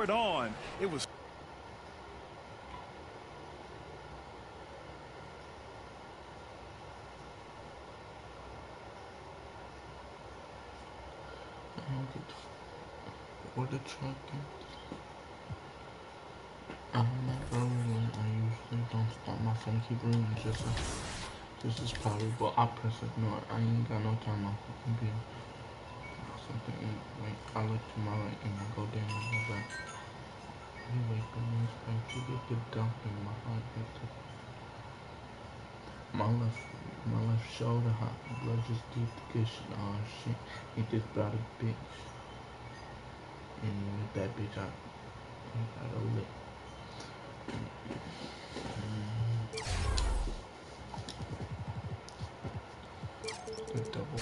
it on. It was. What the truck earlier, I usually don't stop my phone, keep ringing. This is probably, but I press ignore. I ain't got no time on the computer. Something like I look to my right and I go down and go back. Anyway, goodness, back to get the dump in my heart. My left shoulder hot. Blood just deep the cushion. Oh shit, ain't this about a bitch? And with that bitch, I got a lick. The double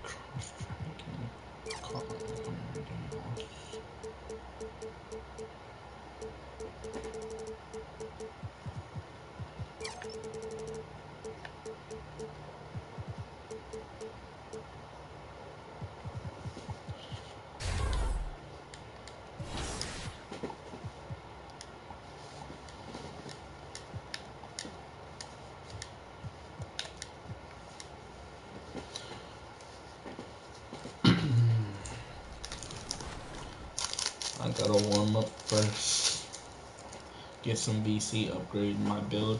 cross tracking call I gotta warm up first. Get some VC, upgrade my build.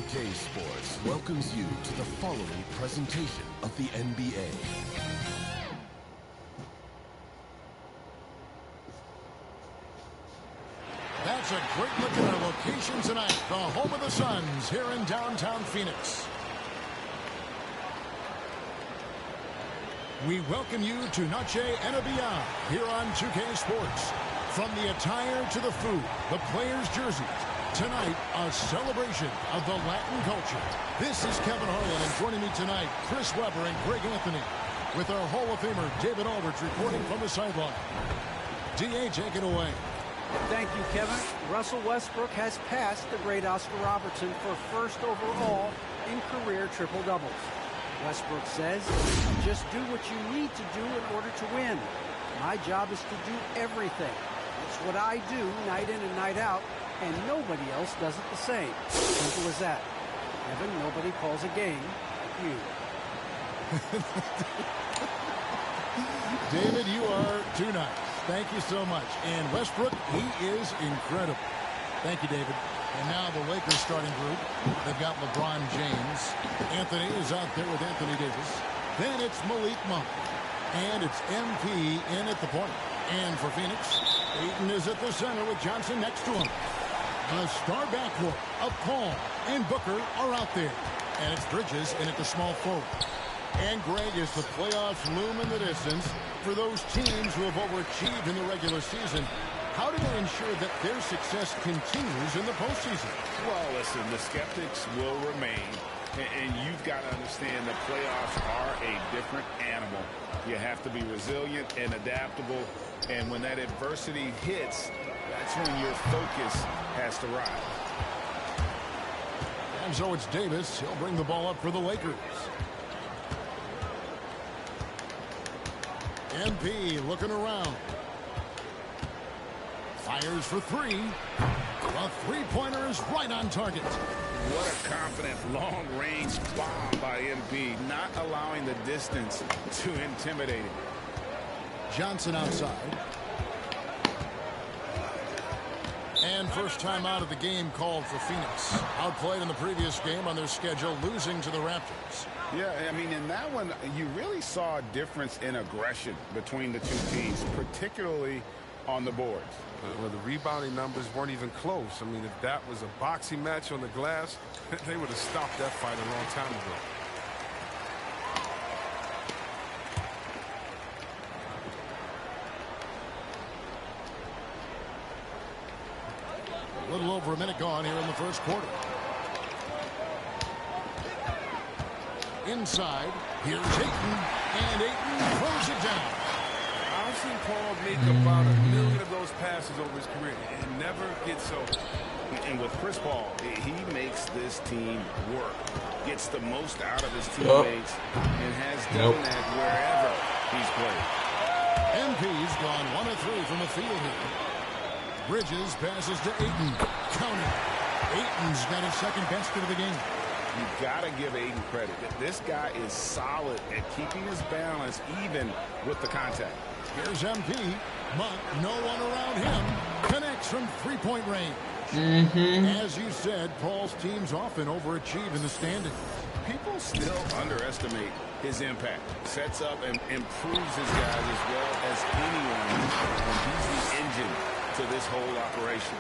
Ps4 welcomes you to the following presentation of the NBA. That's a great look at our location tonight, the home of the Suns here in downtown Phoenix. We welcome you to Noche and Beyond here on 2K Sports. From the attire to the food, the players' jerseys, tonight, a celebration of the Latin culture. This is Kevin Harlan, and joining me tonight, Chris Webber and Greg Anthony, with our Hall of Famer David Aldridge reporting from the sideline. DA, take it away. Thank you, Kevin. Russell Westbrook has passed the great Oscar Robertson for first overall in career triple-doubles. Westbrook says, just do what you need to do in order to win. My job is to do everything. It's what I do night in and night out, and nobody else does it the same. Simple as that. Kevin, nobody calls a game like you. David, you are too nice. Thank you so much. And Westbrook, he is incredible. Thank you, David. And now the Lakers starting group. They've got LeBron James. Anthony is out there with Anthony Davis. Then it's Malik Monk. And it's MP in at the point. And for Phoenix, Ayton is at the center with Johnson next to him. A star backcourt of Paul and Booker are out there. And it's Bridges in at the small forward. And Greg, is the playoffs loom in the distance for those teams who have overachieved in the regular season. How do they ensure that their success continues in the postseason? Well, listen, the skeptics will remain. And you've got to understand that playoffs are a different animal. You have to be resilient and adaptable. And when that adversity hits, that's when your focus has to rise. And so it's Davis. He'll bring the ball up for the Lakers. MP looking around. Fires for three. A three-pointer is right on target. What a confident long-range bomb by MP, not allowing the distance to intimidate him. Johnson outside. And first time out of the game called for Phoenix. Outplayed in the previous game on their schedule, losing to the Raptors. Yeah, I mean, in that one, you really saw a difference in aggression between the two teams, particularly on the boards. Well, the rebounding numbers weren't even close. I mean, if that was a boxing match on the glass, they would have stopped that fight a long time ago. a minute gone here in the first quarter. Inside, here's Ayton, and Ayton throws it down. I've seen Paul make about 1 million of those passes over his career and never gets old. And with Chris Paul, he makes this team work, gets the most out of his teammates, and has done that wherever he's played. MP's gone 1 of 3 from the field here. Bridges passes to Ayton. Counting. Ayton's got his second basket of the game. You've got to give Ayton credit. This guy is solid at keeping his balance even with the contact. Here's MP. Monk, no one around him. Connects from three-point range. As you said, Paul's teams often overachieve in the standings. People still underestimate his impact. Sets up and improves his guys as well as anyone. And he's the engine to this whole operation.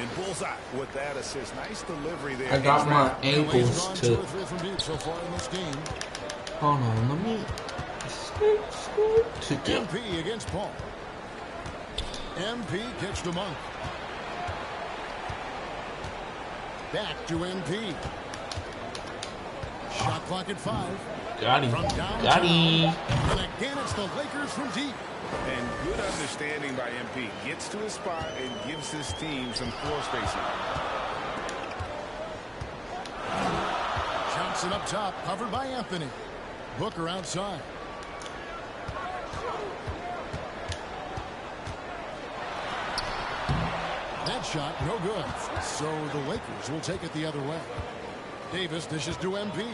And bullseye with that assist. Nice delivery there. I got my ankles to 2 or 3 from deep so far in this game. Hold on, let me to get MP against Paul. MP gets to Monk. Back to MP. Shot clock at 5. got him. From downtown. Got him. And again, it's the Lakers from deep. And good understanding by MP. Gets to his spot and gives his team some floor spacing. Johnson up top, covered by Anthony. Booker outside. That shot, no good. So the Lakers will take it the other way. Davis dishes to MP.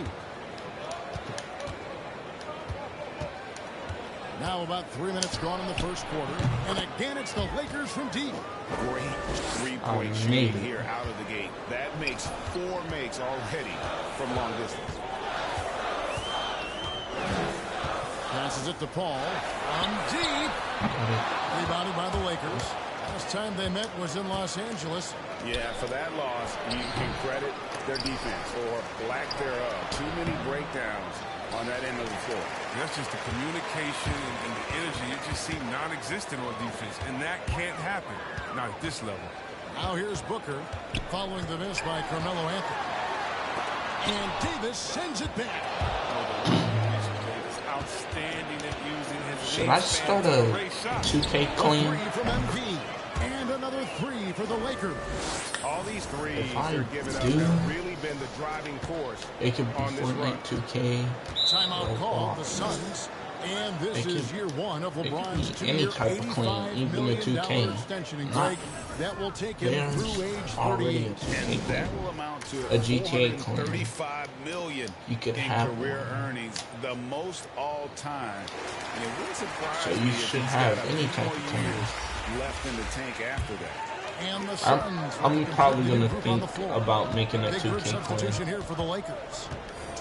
Now about 3 minutes gone in the first quarter. And again, it's the Lakers from deep. Great three-point shooting here out of the gate. That makes 4 makes already from long distance. Passes it to Paul. From deep. Rebounded by the Lakers. Last time they met was in Los Angeles. Yeah, for that loss, you can credit their defense or lack thereof. Too many breakdowns on that end of the floor. That's just the communication and the energy. It just seemed non-existent on defense, and that can't happen. Not at this level. Now here's Booker, following the miss by Carmelo Anthony. And Davis sends it back. Outstanding at using his Should I start a 2K clean? 3 from MP. And another 3 for the Lakers. All these threes If I are given up do, have really been the driving force it could be on this run. Fortnite 2K. Timeout called the Suns. And this is year 1 of LeBron's It could be any type of clean, $85 even a million 2K. extension. And Not Greg, that will take him through age already 38. And that will amount to a GTA clone. $35 million You could in have career one. earnings, the most all time. And it wouldn't surprise So me you if should he's have got a any few type more of clone. years left in the tank after that. And the Suns I'm probably gonna group on the think floor. about making a Big group 2K substitution clone. here for the Lakers.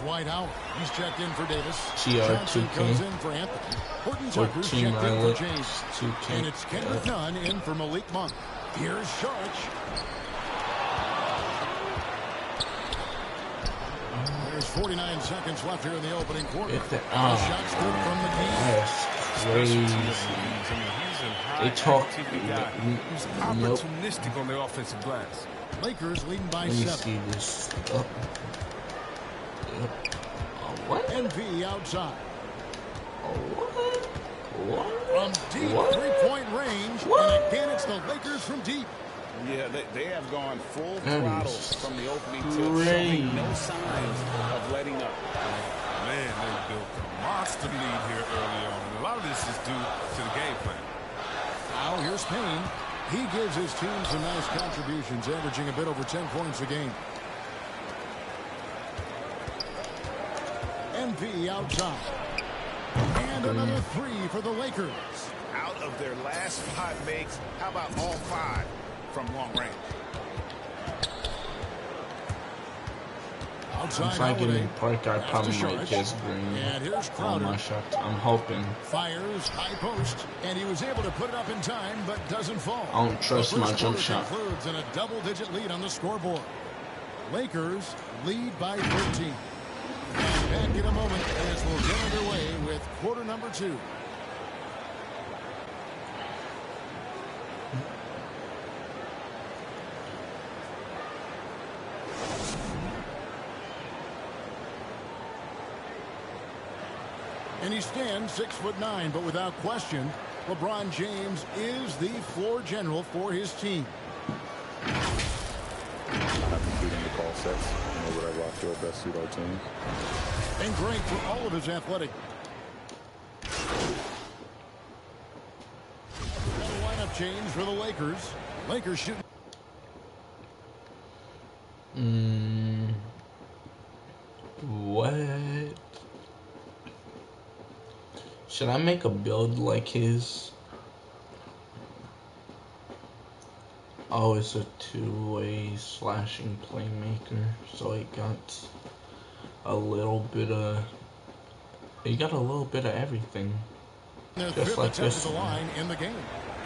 Dwight Howard. He's checked in for Davis. TR2K. Johnson comes in for Anthony. Horton For Tucker's Team checked in for Island James. 2K. And it's Kendrick Nunn in for Malik Monk. Here's Sharch. There's 49 seconds left here in the opening quarter. Shots good from the key. That's crazy. They talk. He's opportunistic on the offensive glass. Lakers leading by Let me 7. see this. What? NP outside. What? From deep What? three-point range. What? And again, it's the Lakers from deep. Yeah, they have gone full That throttle is from the opening tip, crazy. showing no signs of letting up. Man, they built a monster lead here early on. And a lot of this is due to the game plan. Now here's Payne. He gives his team some nice contributions, averaging a bit over 10 points a game. NP outside. And another 3 for the Lakers. Out of their last 5 makes, how about all 5 from long range? Outside If I get in Holiday. the park, I Pass probably to might Sharp. just bring And here's all Crowder. my shots. I'm hoping. Fires high post, and he was able to put it up in time, but doesn't fall. I don't trust The my first jump quarter shot. concludes in a double-digit lead on the scoreboard. Lakers lead by 13. Back in a moment as we'll get underway with quarter number 2. And he stands 6'9", but without question, LeBron James is the floor general for his team. Not competing the call sets, whatever I feel best suit our team. And great for all of his athletic. Lineup change for the Lakers. Lakers shooting. What? Should I make a build like his? Oh, it's a two-way slashing playmaker, so it got a little bit of everything. Just like this line in the game.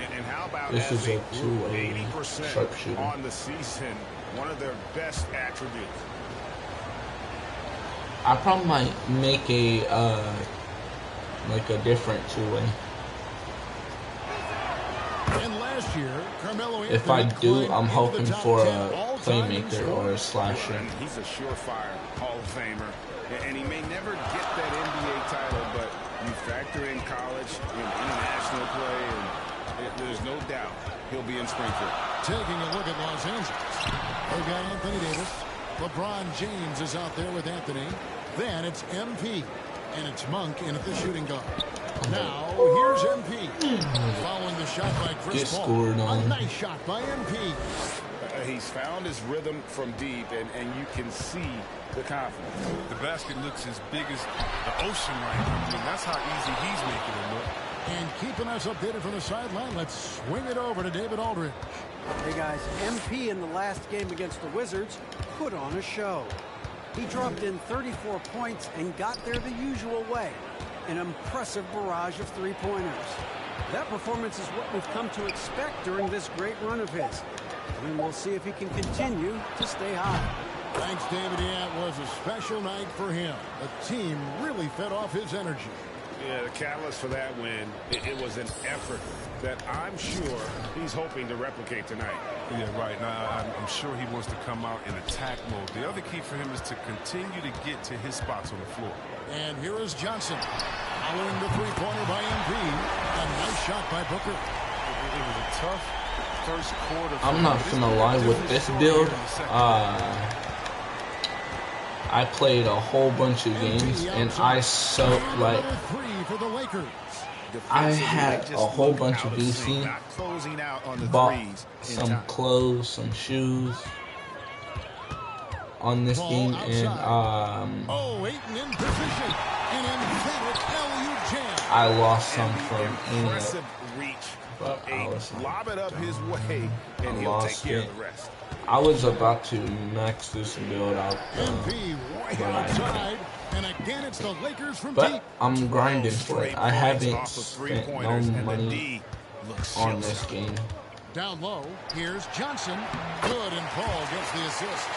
And how about this is a two-way 80% sharpshooter on the season, one of their best attributes. I probably might make a like a different two-way. And last year, Carmelo if I do, I'm hoping for a playmaker or a slasher. And he's a surefire Hall of Famer, and he may never get that NBA title, but you factor in college and international play, and there's no doubt he'll be in Springfield. Taking a look at Los Angeles, they've got Anthony Davis. LeBron James is out there with Anthony. Then it's MP, and it's Monk in at the shooting guard. Now, here's MP. Following the shot by Chris Paul. A nice shot by MP. He's found his rhythm from deep, and you can see the confidence. The basket looks as big as the ocean right now. I mean, that's how easy he's making it look. And keeping us updated from the sideline, let's swing it over to David Aldridge. Hey, guys, MP in the last game against the Wizards put on a show. He dropped in 34 points and got there the usual way. An impressive barrage of three-pointers. That performance is what we've come to expect during this great run of his. And we'll see if he can continue to stay high. Thanks, David. Yeah, it was a special night for him. The team really fed off his energy. Yeah, the catalyst for that win, it was an effort that I'm sure he's hoping to replicate tonight. Yeah, right. Now, I'm sure he wants to come out in attack mode. The other key for him is to continue to get to his spots on the floor. And here is Johnson. Following the three-pointer by MP. A nice shot by Booker. It was a tough first quarter. I'm not gonna lie, with this build, I played a whole bunch of games, and I I had a whole bunch of VC, bought some clothes, some shoes on this game, and I lost some from but I was lob it up his way, and he'll take care of the rest. I was about to max this build out, but I'm grinding for it. I haven't spent no money on this game. Down low, here's Johnson. Good, and Paul gets the assist.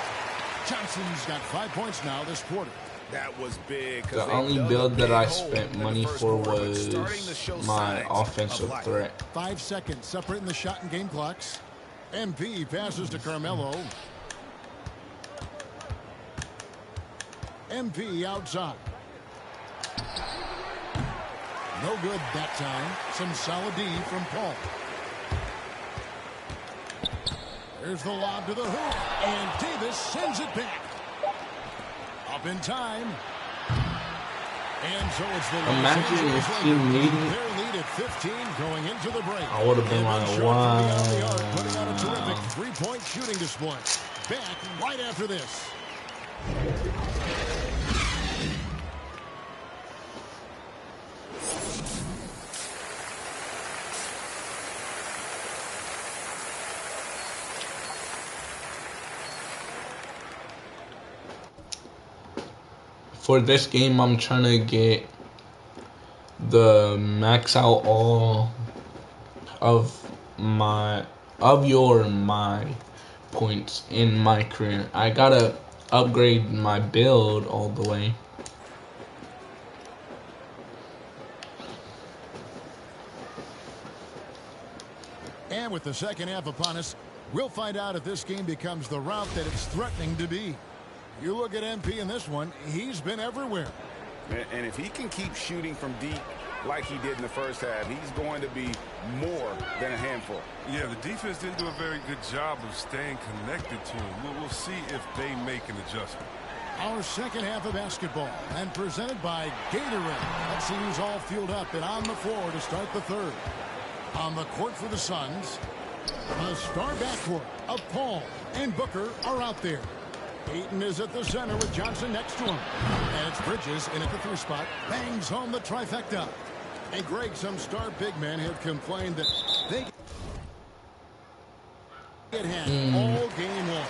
Johnson's got 5 points now this quarter. That was big. The only build that I spent money for was my offensive threat. 5 seconds separating the shot and game clocks. MP passes to Carmelo. MP outside. No good that time. Some solid D from Paul. There's the lob to the hoop, and Davis sends it back. Up in time. And so it's the imagine if team leading. Their lead at 15 going into the break. I would have been like, wow. Putting out a terrific three-point shooting display. Back right after this. For this game, I'm trying to get the max out all of my points in my career. I gotta upgrade my build all the way. And with the second half upon us, we'll find out if this game becomes the route that it's threatening to be. You look at MP in this one, he's been everywhere. And if he can keep shooting from deep like he did in the first half, he's going to be more than a handful. Yeah, the defense didn't do a very good job of staying connected to him. We'll see if they make an adjustment. Our second half of basketball, and presented by Gatorade. Let's see who's all fueled up and on the floor to start the third. On the court for the Suns, the star backcourt of Paul and Booker are out there. Ayton is at the center with Johnson next to him. And it's Bridges in at the 3 spot. Bangs home the trifecta. And Greg, some star big men have complained that they get hand all game long.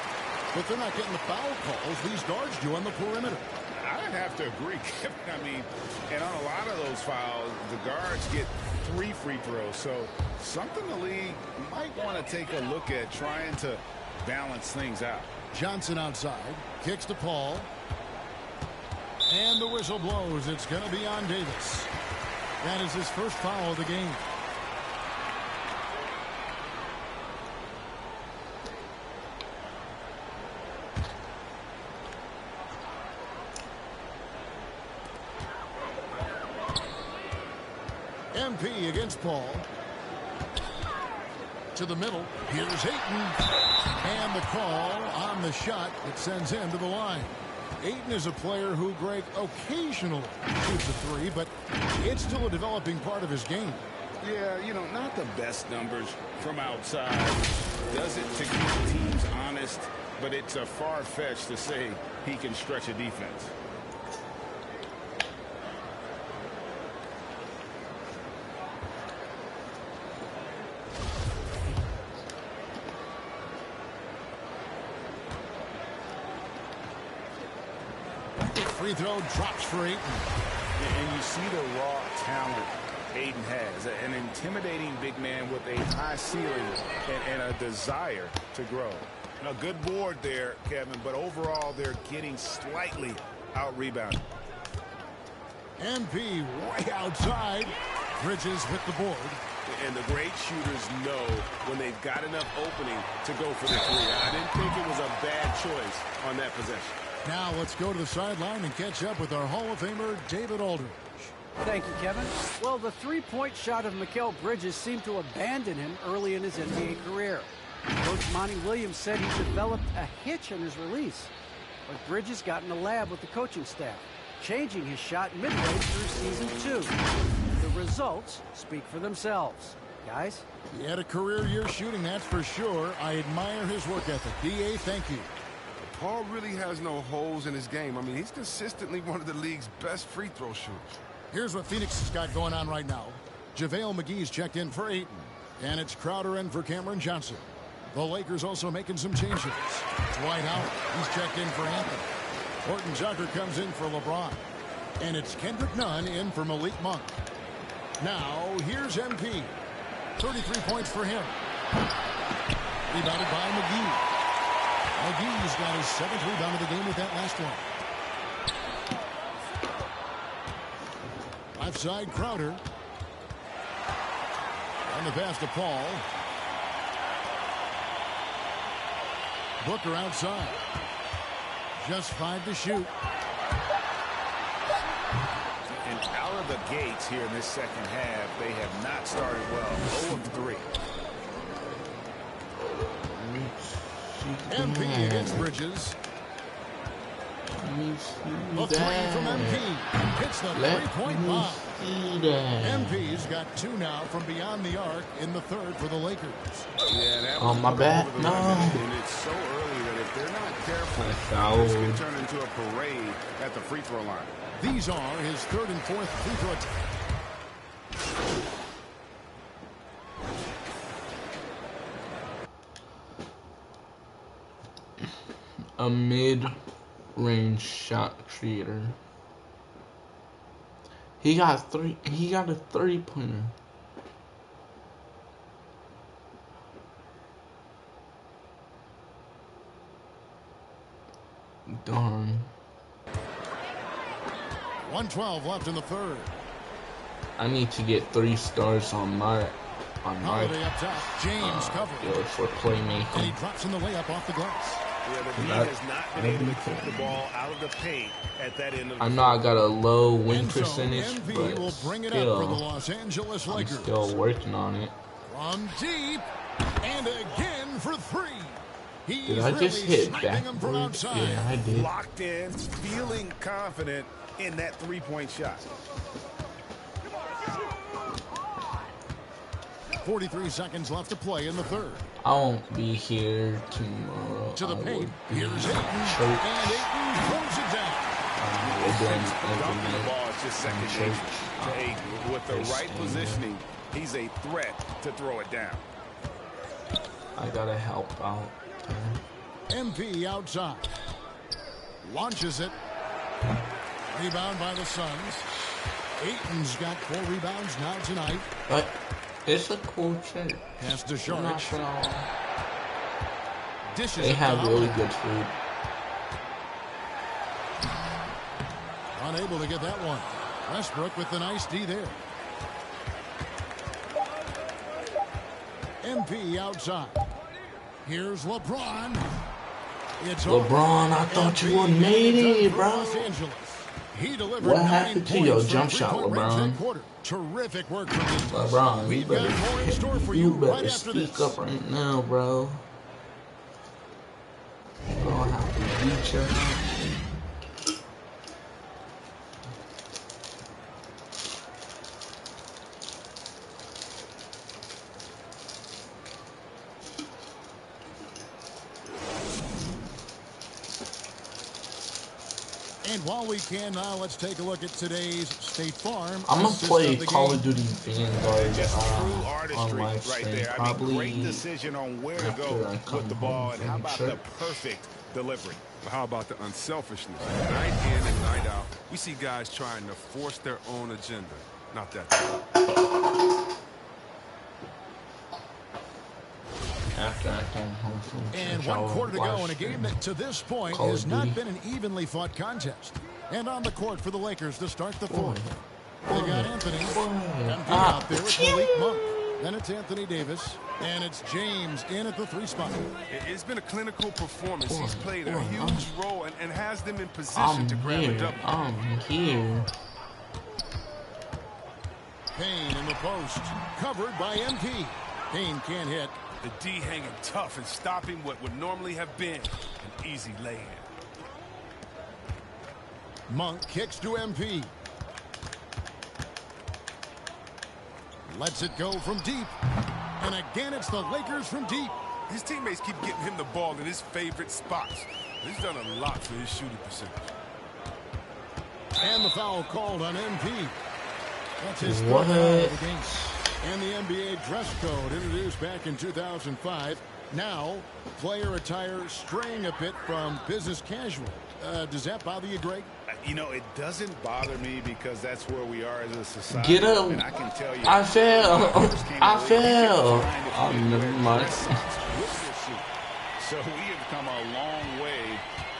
But they're not getting the foul calls these guards do on the perimeter. I'd have to agree, Kevin. I mean, and on a lot of those fouls, the guards get 3 free throws. So something the league might want to take a look at, trying to balance things out. Johnson outside, kicks to Paul. And the whistle blows. It's going to be on Davis. That is his first foul of the game. MP against Paul. To the middle. Here's Ayton. And the call on the shot that sends him to the line. Ayton is a player who, Greg, occasionally shoots a 3, but it's still a developing part of his game. Yeah, you know, not the best numbers from outside. Does it to keep teams honest, but it's a far-fetched to say he can stretch a defense. Free throw drops for Ayton. And you see the raw talent Ayton has. An intimidating big man with a high ceiling and a desire to grow. A good board there, Kevin, but overall they're getting slightly out-rebounded. MP way outside. Bridges with the board. And the great shooters know when they've got enough opening to go for the 3. I didn't think it was a bad choice on that possession. Now let's go to the sideline and catch up with our Hall of Famer, David Aldridge. Thank you, Kevin. Well, the three-point shot of Mikal Bridges seemed to abandon him early in his NBA career. Coach Monty Williams said he developed a hitch in his release. But Bridges got in the lab with the coaching staff, changing his shot midway through season 2. The results speak for themselves. Guys? He had a career year shooting, that's for sure. I admire his work ethic. D.A., thank you. Paul really has no holes in his game. I mean, he's consistently one of the league's best free throw shooters. Here's what Phoenix has got going on right now. JaVale McGee's checked in for Ayton. And it's Crowder in for Cameron Johnson. The Lakers also making some changes. Dwight Howard, he's checked in for Anthony. Horton Tucker comes in for LeBron. And it's Kendrick Nunn in for Malik Monk. Now, here's MP. 33 points for him. Rebounded by McGee. McGee's got his 7th rebound of the game with that last one. Left side, Crowder. And the pass to Paul. Booker outside. Just 5 to shoot. And out of the gates here in this second half, they have not started well. 0 of 3. MP against Bridges. A 3 from MP. Hits the three-point bomb. MP's got 2 now from beyond the arc in the third for the Lakers. Yeah, that Oh, my bad. No. And it's so early that if they're not careful, this can turn into a parade at the free throw line. These are his 3rd and 4th free throw attempts. A mid-range shot creator. He got a 3-pointer. Darn. 1:12 left in the third. I need to get 3 stars on my Holiday up top. James covered. for And he playmaking. drops in the layup off the glass. Yeah, the D has not been able to keep the ball out of the paint at that end of the I know I got a low win And so percentage, MV but will bring it up for the still, Los Angeles I'm Lakers. still working on it. From deep, and again for three. He's Did I just really hit sniping them from backwards? outside. Yeah, I did. Locked in, feeling confident in that three-point shot. 43 seconds left to play in the third. I won't be here tomorrow. To the I paint. will be Here's in Ayton. church. And Ayton pulls it down. We're doing Dumping the everything ball is just second in nature church. to Ayton. With the First right thing. positioning, he's a threat to throw it down. I gotta help out. MP outside. Launches it. Rebound by the Suns. Ayton's got 4 rebounds now tonight. But it's a cool church. Pass to I'm not Sharich. gonna- Dishes They it have to really Howard. good food. Unable to get that one. Westbrook with the nice D there. MP outside. Here's LeBron. It's LeBron, I thought you would made it, bro. Los Angeles. He delivered What 9 happened to your points from jump shot, three-point range LeBron? that quarter. Terrific work from him. LeBron, you We've got more in store for you right after speak this. up right now, bro. I'll have to beat your ass. And while we can now, let's take a look at today's State Farm. I'm gonna assist play of the Call game. of Duty Vanguard Just true on artistry live right stream. there. I Probably mean, great decision on where to after go I come with the home ball, and how from about church. the perfect delivery. But how about the unselfishness? Night in and night out, we see guys trying to force their own agenda. Not that. After I come home from And church, 1 quarter to go in a watch game that to this point Call of has not Duty. been an evenly fought contest. And on the court for the Lakers to start the Boy, fourth. They got Anthony. Empty Ah, out there with Malik Monk. Then it's Anthony Davis. And it's James in at the 3 spot. It's been a clinical performance. He's played a boy, huge role and has them in position I'm to grab a here. W. I'm here. Payne in the post. Covered by MP. Payne can't hit. The D hanging tough and stopping what would normally have been an easy lay-in. Monk kicks to MP. Lets it go from deep. And again, it's the Lakers from deep. His teammates keep getting him the ball in his favorite spots. He's done a lot for his shooting percentage. And the foul called on MP. That's his third What? foul of the game. And the NBA dress code introduced back in 2005. Now, player attire straying a bit from business casual. Does that bother you, Greg? You know, it doesn't bother me because that's where we are as a society. Get up. And I can tell you. I fell. I You fell. can find it Oh, never anywhere. mind. With your shoe. So we have come a long way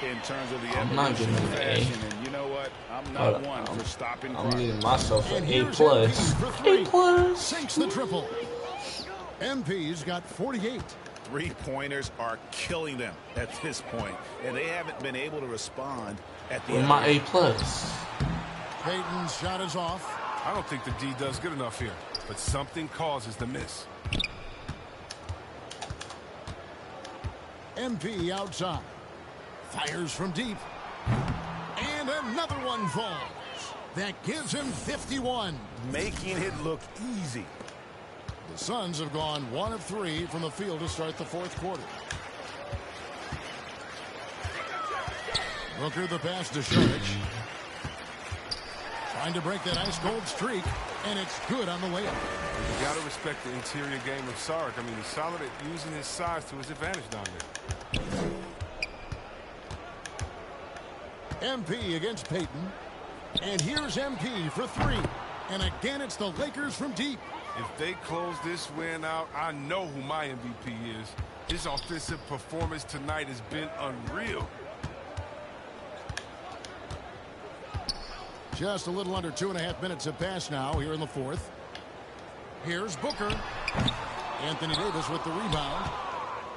in terms of the I'm not evolution getting of an A. fashion. And you know what? I'm not Hold one on. for stopping I'm progress. getting myself an And A here's plus. MP for three. A plus. Sinks the triple. MP's got 48. Three-pointers are killing them at this point, and they haven't been able to respond at the With end. my A plus. Payton's shot is off. I don't think the D does good enough here, but something causes the miss. MP outside. Fires from deep. And another one falls. That gives him 51. Making it look easy. The Suns have gone 1 of 3 from the field to start the fourth quarter. Booker the pass to Sharich. Trying to break that ice-cold streak, and it's good on the layup. You got to respect the interior game of Saric. I mean, he's solid at using his size to his advantage down there. MP against Payton. And here's MP for 3. And again, it's the Lakers from deep. If they close this win out, I know who my MVP is. His offensive performance tonight has been unreal. Just a little under 2.5 minutes have passed now here in the fourth. Here's Booker. Anthony Davis with the rebound.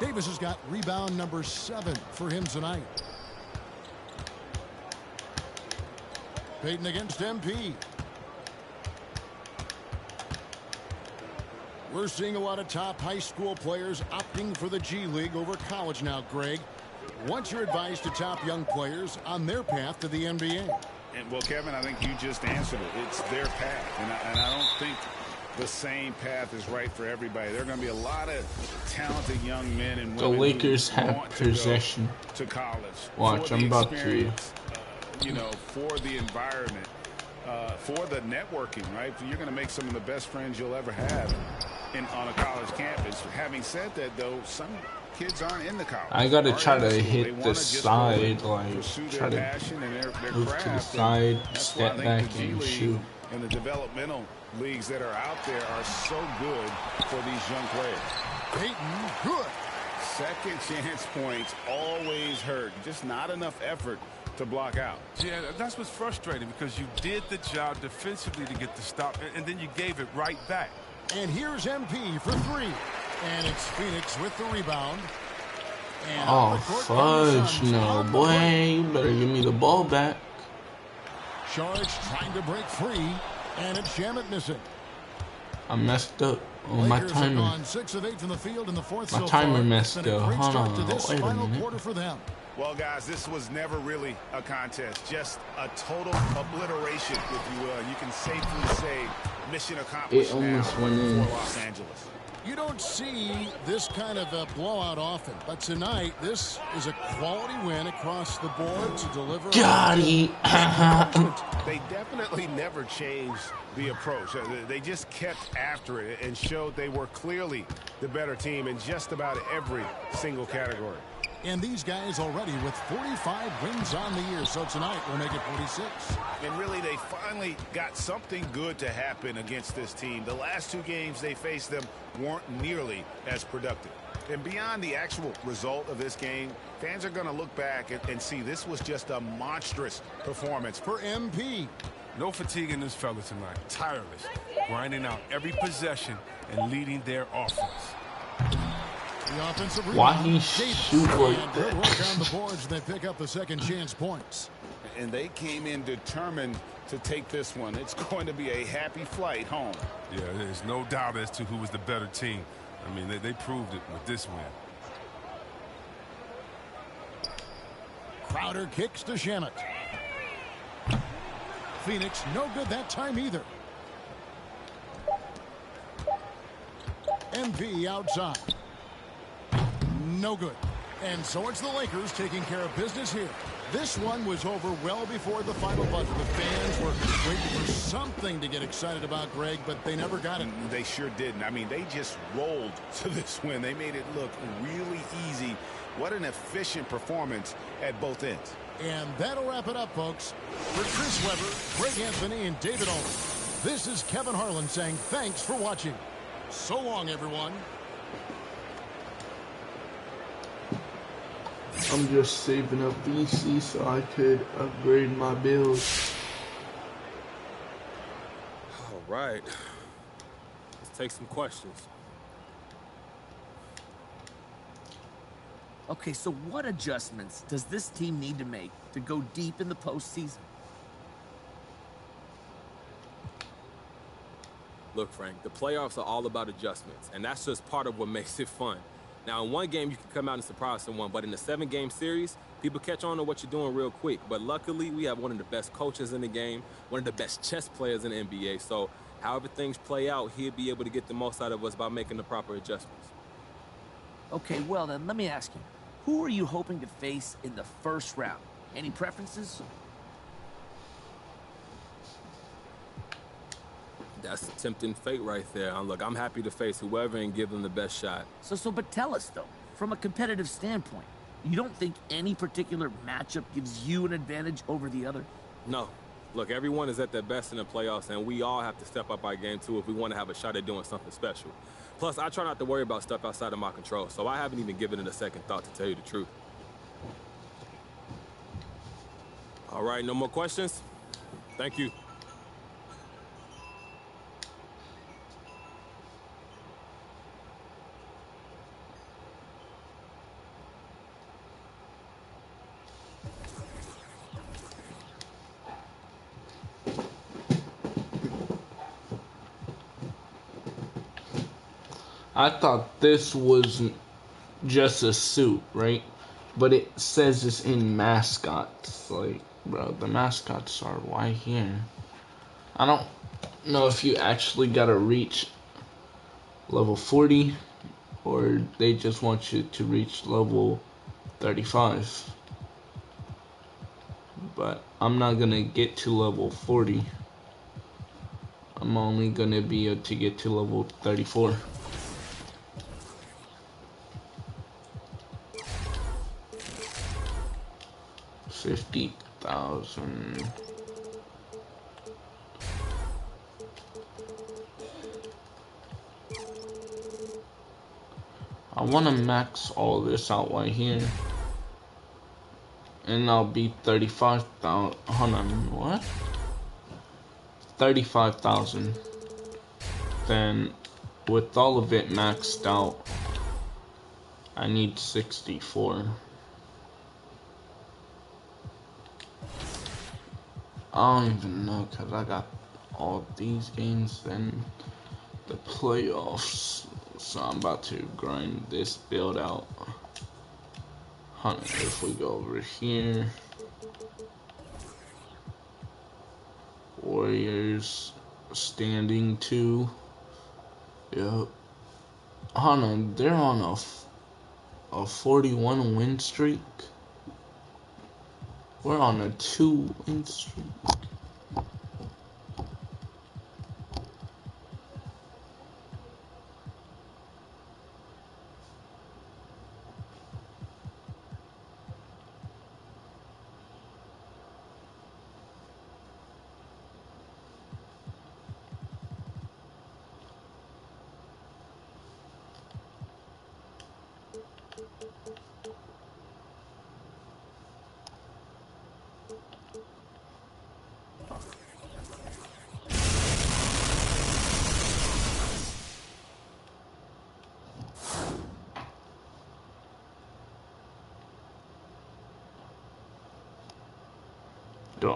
Davis has got rebound number 7 for him tonight. Payton against MP. We're seeing a lot of top high school players opting for the G League over college now, Greg. What's your advice to top young players on their path to the NBA? And, well, Kevin, I think you just answered it. It's their path. And I don't think the same path is right for everybody. There are going to be a lot of talented young men and women. The Lakers who have want possession. to college. Watch, I'm about to. You know, for the environment, for the networking, right? You're going to make some of the best friends you'll ever have on a college campus. Having said that, though, some kids aren't in the college. I gotta try to They hit wanna the just side, like pursue try their to passion and their move craft. to the side, That's why I step think back, the G and League shoot. and the developmental leagues that are out there are so good for these young players. Payton, good. Second chance points always hurt. Just not enough effort to block out. Yeah, that's what's frustrating because you did the job defensively to get the stop, and then you gave it right back. And here's MP for 3. And it's Phoenix with the rebound. And Oh, fudge, no, boy. You better give me the ball back. Charge trying to break free. And it's Shamet missing. I messed up on my Lakers have timer. gone 6 of 8 in the field in the fourth My so timer far. messed It's been a up. great Hold start on, to this wait a final minute. quarter for them. Well, guys, this was never really a contest, just a total obliteration, if you will. You can safely say mission accomplished It almost now went in. for Los Angeles. You don't see this kind of a blowout often, but tonight this is a quality win across the board to deliver. Got it. They definitely never changed the approach. They just kept after it and showed they were clearly the better team in just about every single category. And these guys already with 45 wins on the year, so tonight we'll make it 46. And really, they finally got something good to happen against this team. The last 2 games they faced them weren't nearly as productive. And beyond the actual result of this game, fans are going to look back and see this was just a monstrous performance For MP. No fatigue in this fella tonight. Tireless, grinding out every possession and leading their offense. The offensive rebound. Why he Davis. shoot like And good that? work on the boards. They pick up the second chance points. And they came in determined to take this one. It's going to be a happy flight home. Yeah, there's no doubt as to who was the better team. I mean, they proved it with this win. Crowder kicks to Shamet. Phoenix no good that time either. MP outside. No good. And so it's the Lakers taking care of business here. This one was over well before the final buzzer. The fans were waiting for something to get excited about, Greg, but they never got it. They sure didn't. I mean, they just rolled to this win. They made it look really easy. What an efficient performance at both ends. And that'll wrap it up, folks. For Chris Webber, Greg Anthony, and David Owens, this is Kevin Harlan saying thanks for watching. So long, everyone. I'm just saving up VC so I could upgrade my builds. All right. Let's take some questions. Okay, so what adjustments does this team need to make to go deep in the postseason? Look, Frank, the playoffs are all about adjustments, and that's just part of what makes it fun. Now, in one game, you can come out and surprise someone, but in a 7-game series, people catch on to what you're doing real quick. But luckily, we have one of the best coaches in the game, one of the best chess players in the NBA. So however things play out, he'll be able to get the most out of us by making the proper adjustments. Okay, well then, let me ask you. Who are you hoping to face in the first round? Any preferences? That's a tempting fate right there. Look, I'm happy to face whoever and give them the best shot. But tell us, though, from a competitive standpoint, you don't think any particular matchup gives you an advantage over the other? No. Look, everyone is at their best in the playoffs, and we all have to step up our game, too, if we want to have a shot at doing something special. Plus, I try not to worry about stuff outside of my control, so I haven't even given it a second thought, to tell you the truth. All right, no more questions? Thank you. I thought this was just a suit, right? But it says it's in mascots. Like, bro, the mascots are right here. I don't know if you actually gotta reach level 40 or they just want you to reach level 35. But I'm not gonna get to level 40. I'm only gonna be able to get to level 34. $50,000. I want to max all this out right here. And I'll be 35,000. Hold on, what? 35,000. Then, with all of it maxed out, I need 64. I don't even know, because I got all these games and the playoffs. So I'm about to grind this build out. If we go over here, Warriors standing 2. Yep. They're on a 41 win streak. We're on a 2 win streak.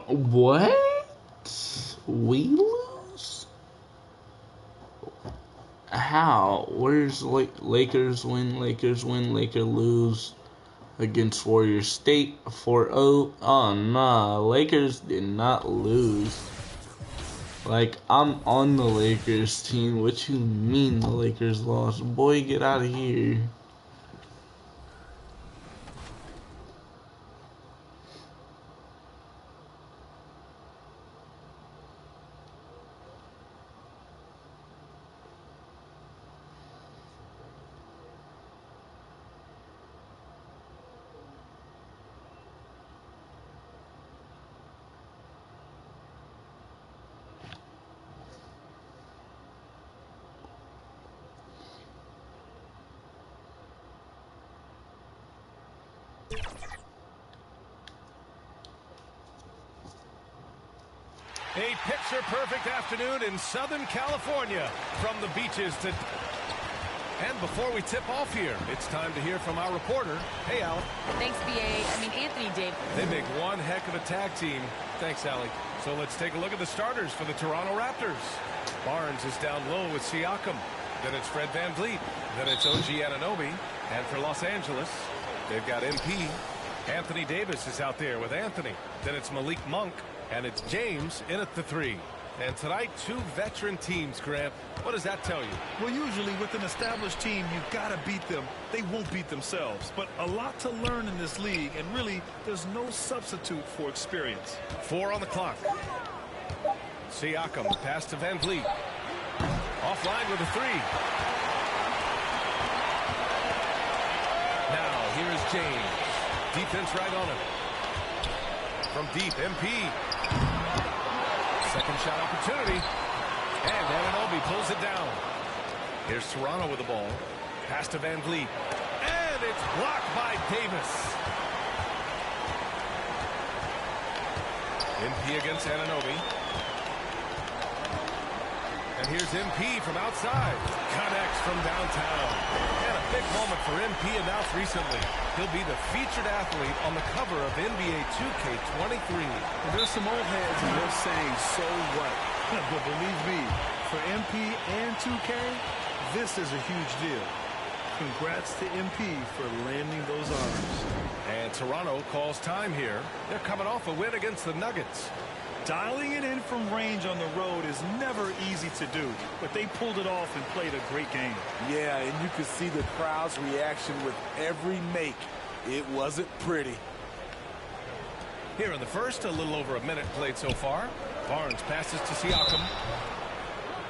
What? We lose? How? Where's Lakers win, Lakers lose against Warriors State 4-0? Oh nah, Lakers did not lose. Like, I'm on the Lakers team. What you mean the Lakers lost? Boy, get out of here. A picture-perfect afternoon in Southern California, from the beaches to... And before we tip off here, it's time to hear from our reporter. Hey, Alec. Thanks, Anthony, Dave. They make one heck of a tag team. Thanks, Alec. So let's take a look at the starters for the Toronto Raptors. Barnes is down low with Siakam. Then it's Fred VanVleet. Then it's OG Anunoby. And for Los Angeles, they've got MP. Anthony Davis is out there with Anthony. Then it's Malik Monk. And it's James in at the 3. And tonight, 2 veteran teams, Grant. What does that tell you? Well, usually with an established team, you've got to beat them. They won't beat themselves. But a lot to learn in this league, and really, there's no substitute for experience. 4 on the clock. Siakam, pass to VanVleet. Offline with a 3. Now, here is James. Defense right on him. From deep, MP. Second shot opportunity. And Anunoby pulls it down. Here's Toronto with the ball. Pass to VanVleet. And it's blocked by Davis. MP against Anunoby. And here's MP from outside. Connects from downtown. And a big moment for MP announced recently. He'll be the featured athlete on the cover of NBA 2K23. There's some old heads and they're saying, so what? But believe me, for MP and 2K, This is a huge deal. Congrats to MP for landing those arms. And Toronto calls time here. They're coming off a win against the Nuggets. Dialing it in from range on the road is never easy to do, but they pulled it off and played a great game. Yeah, and you could see the crowd's reaction with every make. It wasn't pretty. Here in the first, a little over a minute played so far. Barnes passes to Siakam.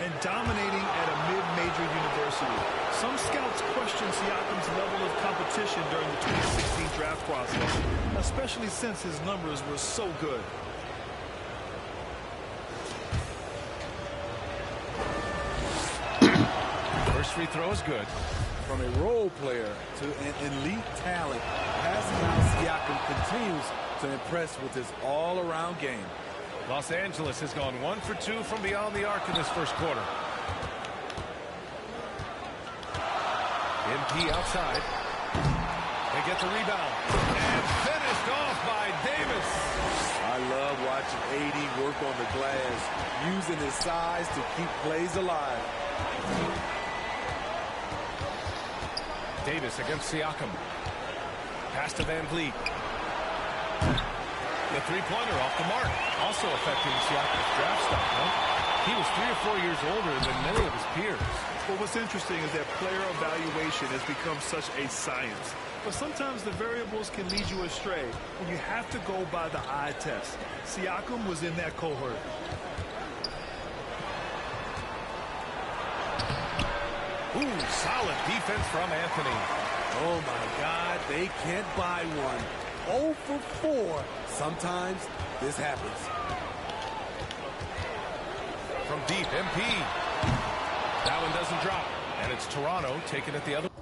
And dominating at a mid-major university. Some scouts question Siakam's level of competition during the 2016 draft process, especially since his numbers were so good. First free throw is good. From a role player to an elite talent, Pascal Siakam continues to impress with his all-around game. Los Angeles has gone 1 for 2 from beyond the arc in this first quarter. MP outside. They get the rebound. And finished off by Davis. I love watching AD work on the glass, using his size to keep plays alive. Davis against Siakam. Pass to Van Vliet. The three-pointer off the mark. Also affecting Siakam's draft stock, huh? He was 3 or 4 years older than many of his peers. Well, what's interesting is that player evaluation has become such a science. But sometimes the variables can lead you astray, and you have to go by the eye test. Siakam was in that cohort. Ooh, solid defense from Anthony. Oh, my God, they can't buy one. 0 for 4. Sometimes this happens. From deep, MP. That one doesn't drop. And it's Toronto taking it the other.